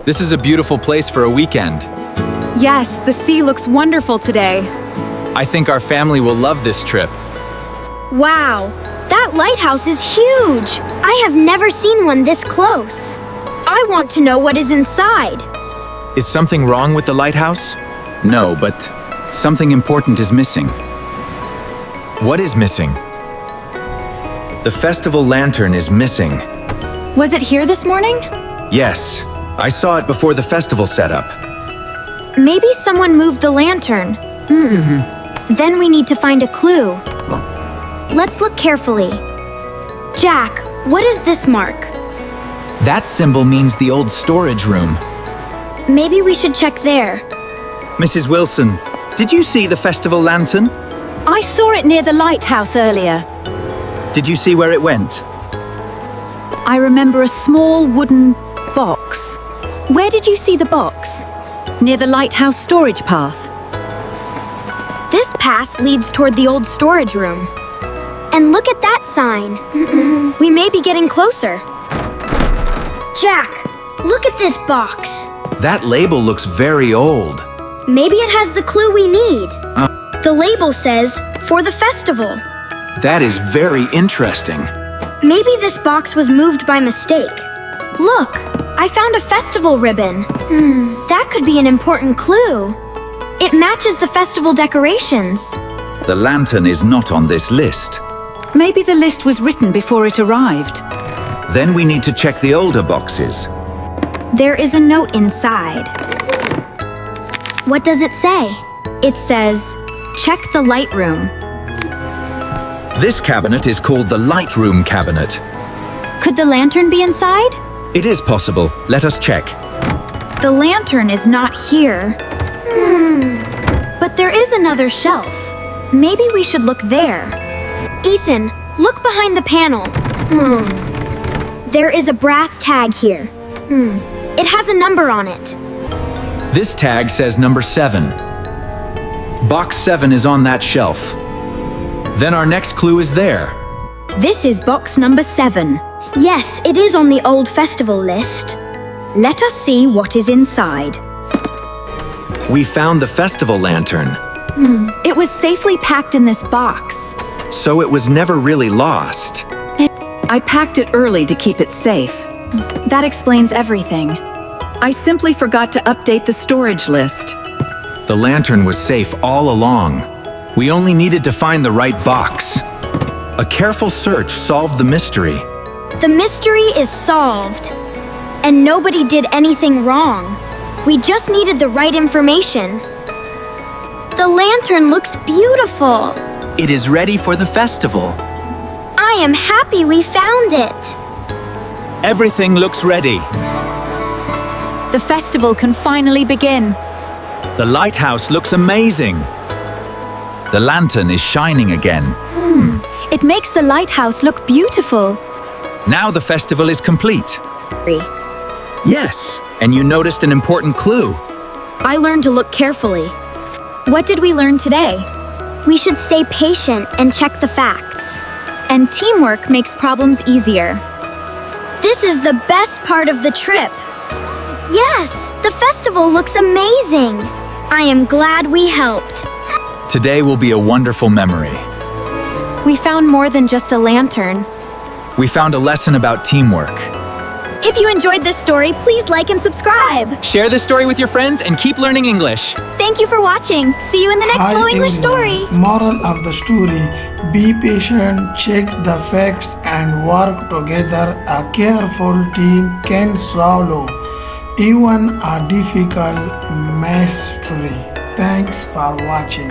This is a beautiful place for a weekend. Yes, the sea looks wonderful today. I think our family will love this trip. Wow, that lighthouse is huge! I have never seen one this close. I want to know what is inside. Is something wrong with the lighthouse? No, but something important is missing. What is missing? The festival lantern is missing. Was it here this morning? Yes, I saw it before the festival setup. Maybe someone moved the lantern. Then we need to find a clue. Let's look carefully. Jack, what is this mark? That symbol means the old storage room. Maybe we should check there. Mrs. Wilson, did you see the festival lantern? I saw it near the lighthouse earlier. Did you see where it went? I remember a small wooden box. Where did you see the box? Near the lighthouse storage path. This path leads toward the old storage room. And look at that sign. We may be getting closer. Jack, look at this box. That label looks very old. Maybe it has the clue we need. The label says, "For the festival." That is very interesting. Maybe this box was moved by mistake. Look, I found a festival ribbon. That could be an important clue. It matches the festival decorations. The lantern is not on this list. Maybe the list was written before it arrived. Then we need to check the older boxes. There is a note inside. What does it say? It says, "Check the light room." This cabinet is called the light room cabinet. Could the lantern be inside? It is possible. Let us check. The lantern is not here. But there is another shelf. Maybe we should look there. Ethan, look behind the panel. There is a brass tag here. It has a number on it. This tag says number 7. Box 7 is on that shelf. Then our next clue is there. This is box number 7. Yes, it is on the old festival list. Let us see what is inside. We found the festival lantern. It was safely packed in this box. So it was never really lost. I packed it early to keep it safe. That explains everything. I simply forgot to update the storage list. The lantern was safe all along. We only needed to find the right box. A careful search solved the mystery. The mystery is solved. And nobody did anything wrong. We just needed the right information. The lantern looks beautiful. It is ready for the festival. I am happy we found it. Everything looks ready. The festival can finally begin. The lighthouse looks amazing. The lantern is shining again. It makes the lighthouse look beautiful. Now the festival is complete. Yes, and you noticed an important clue. I learned to look carefully. What did we learn today? We should stay patient and check the facts. And teamwork makes problems easier. This is the best part of the trip. Yes, the festival looks amazing. I am glad we helped. Today will be a wonderful memory. We found more than just a lantern. We found a lesson about teamwork. If you enjoyed this story, please like and subscribe. Share this story with your friends and keep learning English. Thank you for watching. See you in the next Hi Flow English story. everyone. Moral of the story: be patient, check the facts, and work together. A careful team can solve even a difficult mystery. Thanks for watching.